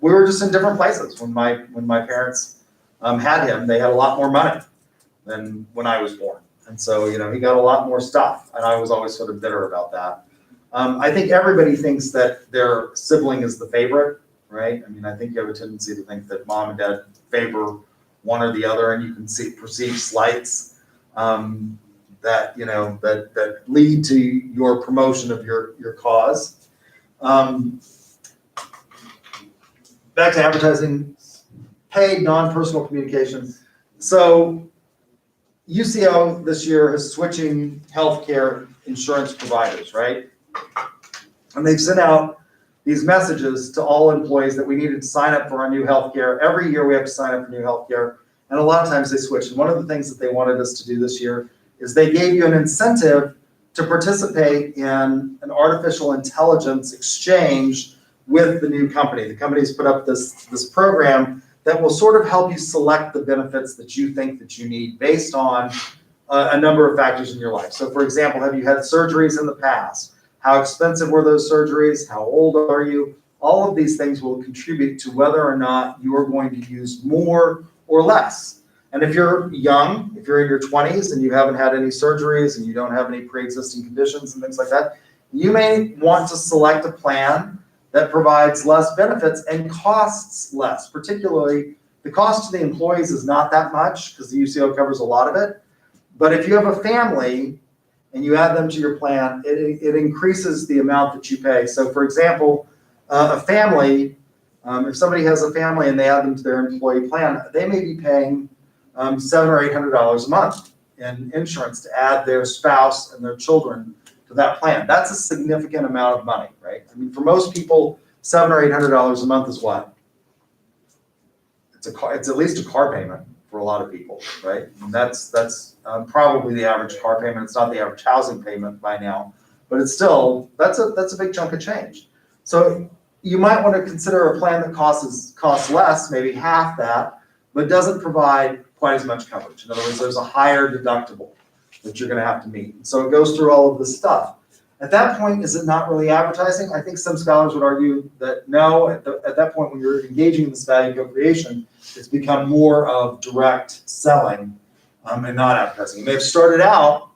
were just in different places. When my parents had him, they had a lot more money than when I was born. And so, he got a lot more stuff, and I was always sort of bitter about that. I think everybody thinks that their sibling is the favorite, right? I mean, I think you have a tendency to think that mom and dad favor one or the other, and you can perceive slights that lead to your promotion of your cause. Back to advertising, paid non-personal communication. So UCO this year is switching healthcare insurance providers, right? And they've sent out these messages to all employees that we needed to sign up for our new healthcare. Every year we have to sign up for new healthcare, and a lot of times they switch. And one of the things that they wanted us to do this year is they gave you an incentive to participate in an artificial intelligence exchange with the new company. The company's put up this program that will sort of help you select the benefits that you think that you need based on a number of factors in your life. So for example, have you had surgeries in the past? How expensive were those surgeries? How old are you? All of these things will contribute to whether or not you're going to use more or less. And if you're young, if you're in your 20s and you haven't had any surgeries and you don't have any pre-existing conditions and things like that, you may want to select a plan that provides less benefits and costs less. Particularly, the cost to the employees is not that much because the UCO covers a lot of it. But if you have a family and you add them to your plan, it increases the amount that you pay. So for example, a family, if somebody has a family and they add them to their employee plan, they may be paying $700 or $800 a month in insurance to add their spouse and their children to that plan. That's a significant amount of money, right? I mean, for most people, $700 or $800 a month is what? It's at least a car payment for a lot of people, right? And that's probably the average car payment. It's not the average housing payment by now, but it's still, that's a big chunk of change. So you might want to consider a plan that costs less, maybe half that, but doesn't provide quite as much coverage. In other words, there's a higher deductible that you're going to have to meet. So it goes through all of this stuff. At that point, is it not really advertising? I think some scholars would argue that no, at that point when you're engaging in this value co-creation, it's become more of direct selling and not advertising. It may have started out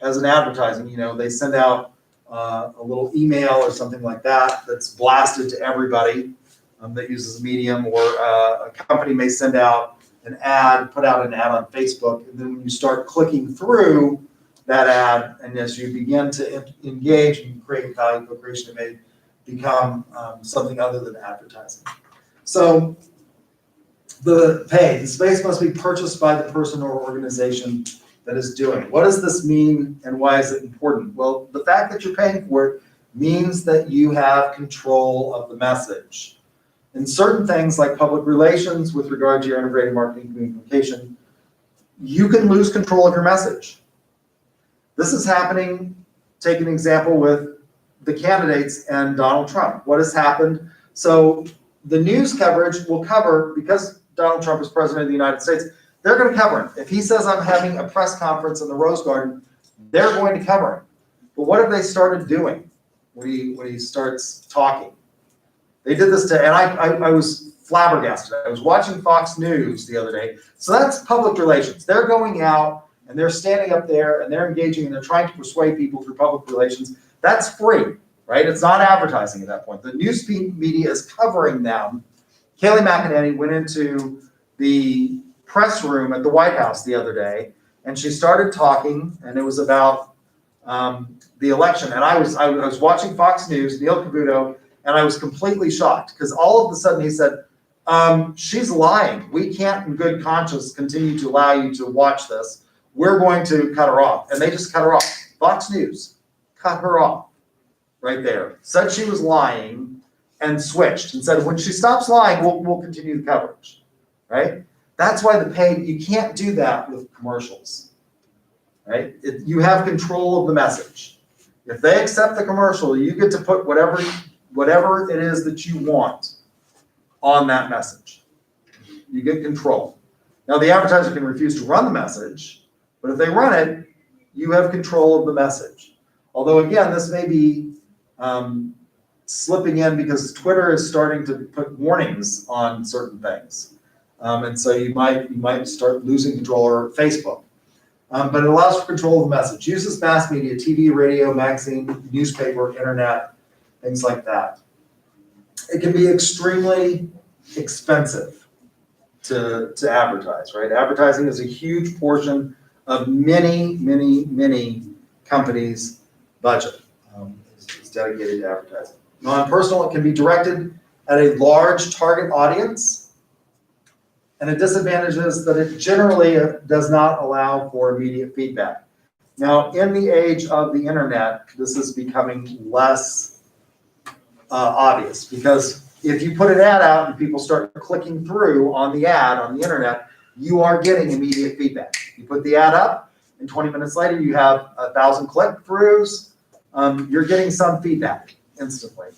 as an advertising, they send out a little email or something like that that's blasted to everybody that uses Medium, or a company may send out an ad, put out an ad on Facebook, and then when you start clicking through that ad, and as you begin to engage and create value co-creation, it may become something other than advertising. So the space must be purchased by the person or organization that is doing it. What does this mean and why is it important? Well, the fact that you're paying for it means that you have control of the message. In certain things like public relations with regard to your integrated marketing communication, you can lose control of your message. This is happening, take an example with the candidates and Donald Trump. What has happened? So the news coverage will cover, because Donald Trump is president of the United States, they're going to cover him. If he says I'm having a press conference in the Rose Garden, they're going to cover him. But what have they started doing when he starts talking? They did this and I was flabbergasted. I was watching Fox News the other day. So that's public relations. They're going out and they're standing up there and they're engaging and they're trying to persuade people through public relations. That's free, right? It's not advertising at that point. The news media is covering them. Kayleigh McEnany went into the press room at the White House the other day, and she started talking, and it was about the election. And I was watching Fox News, Neil Cavuto, and I was completely shocked because all of a sudden he said, she's lying. We can't in good conscience continue to allow you to watch this. We're going to cut her off. And they just cut her off. Fox News cut her off right there. Said she was lying and switched and said, when she stops lying, we'll continue the coverage, right? That's why the paid, you can't do that with commercials, right? You have control of the message. If they accept the commercial, you get to put whatever it is that you want on that message. You get control. Now the advertiser can refuse to run the message, but if they run it, you have control of the message. Although again, this may be slipping in because Twitter is starting to put warnings on certain things. And so you might start losing control, or Facebook. But it allows for control of the message. Uses mass media, TV, radio, magazine, newspaper, internet, things like that. It can be extremely expensive to advertise, right? Advertising is a huge portion of many companies' budget. Is dedicated to advertising. Non-personal, it can be directed at a large target audience, and a disadvantage is that it generally does not allow for immediate feedback. Now, in the age of the internet, this is becoming less obvious, because if you put an ad out and people start clicking through on the ad on the internet, you are getting immediate feedback. You put the ad up, and 20 minutes later you have 1,000 click-throughs. You're getting some feedback instantly.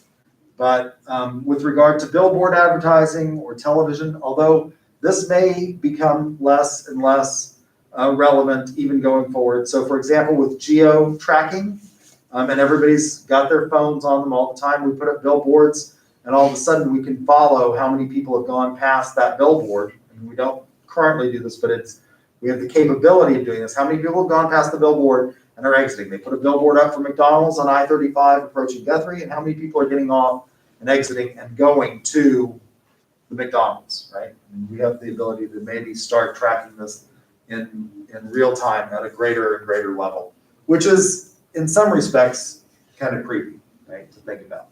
But with regard to billboard advertising or television, although this may become less and less relevant even going forward. So for example, with geo tracking, and everybody's got their phones on them all the time, we put up billboards, and all of a sudden we can follow how many people have gone past that billboard. And we don't currently do this, but we have the capability of doing this. How many people have gone past the billboard and are exiting? They put a billboard up for McDonald's on I-35 approaching Guthrie, and how many people are getting off and exiting and going to the McDonald's, right? And we have the ability to maybe start tracking this in real time at a greater and greater level, which is in some respects kind of creepy, right, to think about.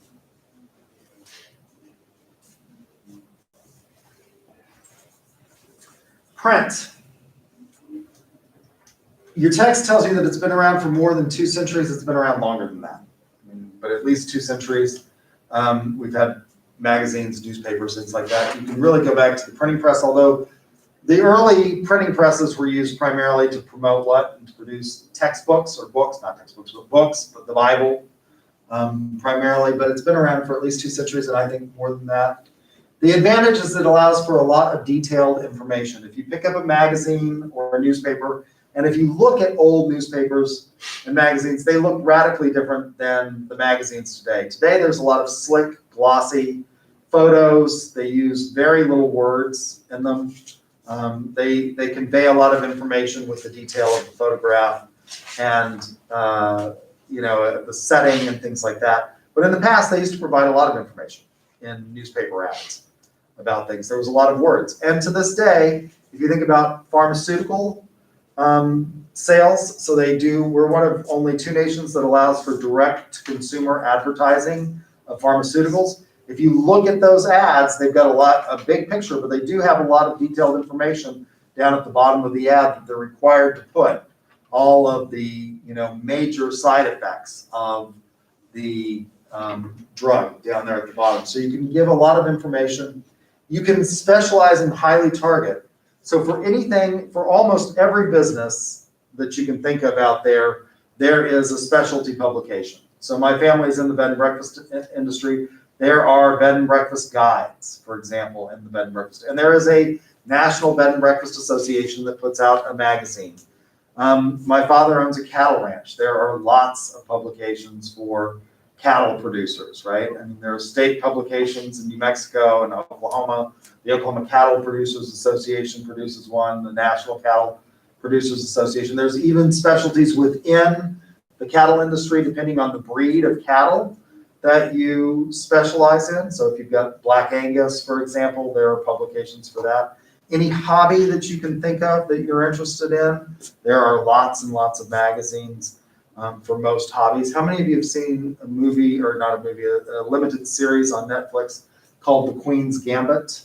Print. Your text tells you that it's been around for more than 2 centuries. It's been around longer than that, but at least 2 centuries. We've had magazines, newspapers, things like that. You can really go back to the printing press, although the early printing presses were used primarily to promote what? And to produce textbooks, or books, not textbooks, but books, but the Bible primarily. But it's been around for at least 2 centuries, and I think more than that. The advantage is it allows for a lot of detailed information. If you pick up a magazine or a newspaper, and if you look at old newspapers and magazines, they look radically different than the magazines today. Today, there's a lot of slick, glossy photos. They use very little words in them. They convey a lot of information with the detail of the photograph and the setting and things like that. But in the past, they used to provide a lot of information in newspaper ads about things. There was a lot of words. And to this day, if you think about pharmaceutical sales, so we're one of only 2 nations that allows for direct consumer advertising of pharmaceuticals. If you look at those ads, they've got a big picture, but they do have a lot of detailed information down at the bottom of the ad that they're required to put all of the major side effects of the drug down there at the bottom. So you can give a lot of information. You can specialize and highly target. So for almost every business that you can think of out there, there is a specialty publication. So my family's in the bed and breakfast industry. There are bed and breakfast guides, for example, in the bed and breakfast. And there is a National Bed and Breakfast Association that puts out a magazine. My father owns a cattle ranch. There are lots of publications for cattle producers, right? I mean, there are state publications in New Mexico and Oklahoma. The Oklahoma Cattle Producers Association produces one, the National Cattle Producers Association. There's even specialties within the cattle industry, depending on the breed of cattle. that you specialize in. So if you've got Black Angus, for example, there are publications for that. Any hobby that you can think of that you're interested in, there are lots and lots of magazines for most hobbies. How many of you have seen a movie, or not a movie, a limited series on Netflix called The Queen's Gambit?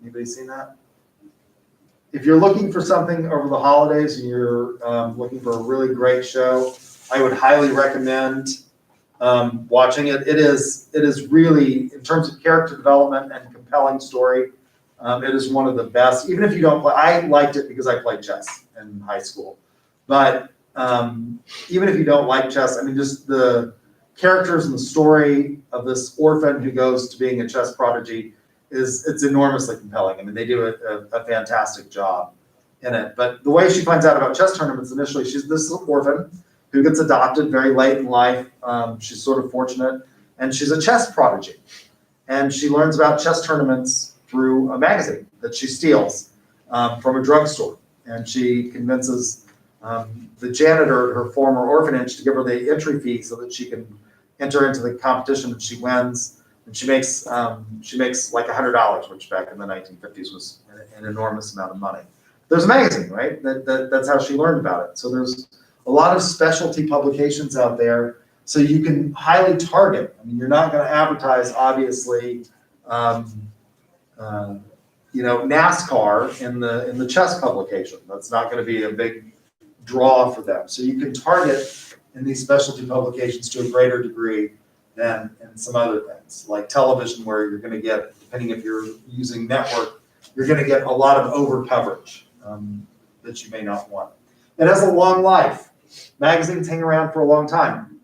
Anybody seen that? If you're looking for something over the holidays and you're looking for a really great show, I would highly recommend watching it. It is really, in terms of character development and compelling story, it is one of the best. Even if you don't play, I liked it because I played chess in high school. But even if you don't like chess, I mean, just the characters and the story of this orphan who goes to being a chess prodigy it's enormously compelling. I mean, they do a fantastic job in it. But the way she finds out about chess tournaments initially, she's this little orphan who gets adopted very late in life. She's sort of fortunate, and she's a chess prodigy. And she learns about chess tournaments through a magazine that she steals from a drugstore. And she convinces the janitor at her former orphanage to give her the entry fee so that she can enter into the competition, and she wins. And she makes like $100, which back in the 1950s was an enormous amount of money. There's a magazine, right? That's how she learned about it. So there's a lot of specialty publications out there, so you can highly target. I mean, you're not going to advertise, obviously, NASCAR in the chess publication. That's not going to be a big draw for them. So you can target in these specialty publications to a greater degree than in some other things, like television, where you're going to get, depending if you're using network, you're going to get a lot of over coverage that you may not want. It has a long life. Magazines hang around for a long time.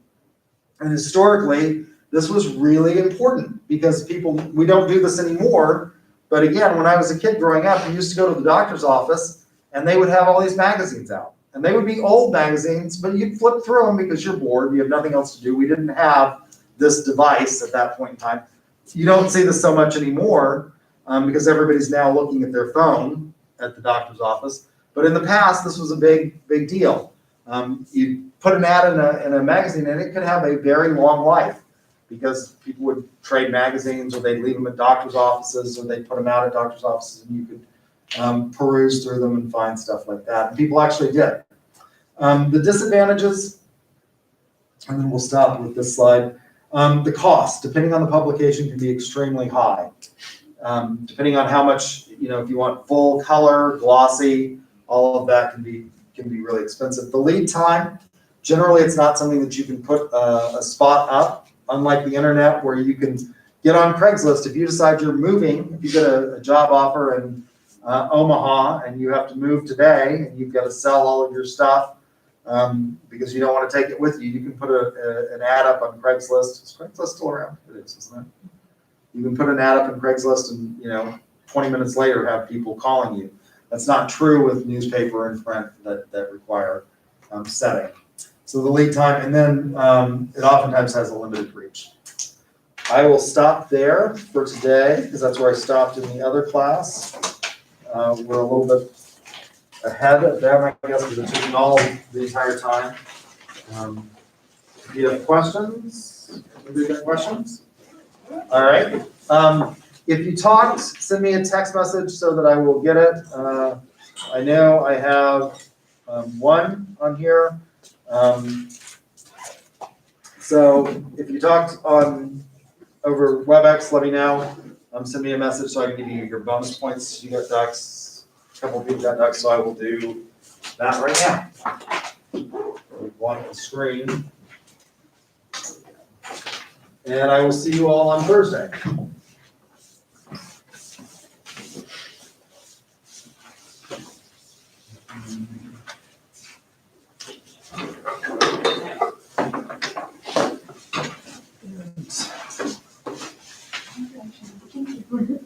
And historically, this was really important because we don't do this anymore. But again, when I was a kid growing up, we used to go to the doctor's office and they would have all these magazines out. And they would be old magazines, but you'd flip through them because you're bored, you have nothing else to do. We didn't have this device at that point in time. You don't see this so much anymore because everybody's now looking at their phone at the doctor's office. But in the past, this was a big deal. You put an ad in a magazine and it could have a very long life because people would trade magazines, or they'd leave them at doctor's offices, or they'd put them out at doctor's offices, and you could peruse through them and find stuff like that. And people actually did. The disadvantages, and then we'll stop with this slide. The cost, depending on the publication, can be extremely high. Depending on how much, if you want full color, glossy, all of that can be really expensive. The lead time, generally it's not something that you can put a spot up, unlike the internet where you can get on Craigslist. If you decide you're moving, if you get a job offer in Omaha and you have to move today and you've got to sell all of your stuff, because you don't want to take it with you, you can put an ad up on Craigslist. Is Craigslist still around? It is, isn't it? You can put an ad up on Craigslist and 20 minutes later have people calling you. That's not true with newspaper and print that require setting. So the lead time, and then it oftentimes has a limited reach. I will stop there for today because that's where I stopped in the other class. We're a little bit ahead of them, I guess, because it took me all the entire time. Do you have questions? Anybody got questions? All right. If you talked, send me a text message so that I will get it. I know I have one on here. So if you talked over WebEx, let me know. Send me a message so I can give you your bonus points. You got ducks. A couple of people got ducks, so I will do that right now. One on the screen. And I will see you all on Thursday. Thank you.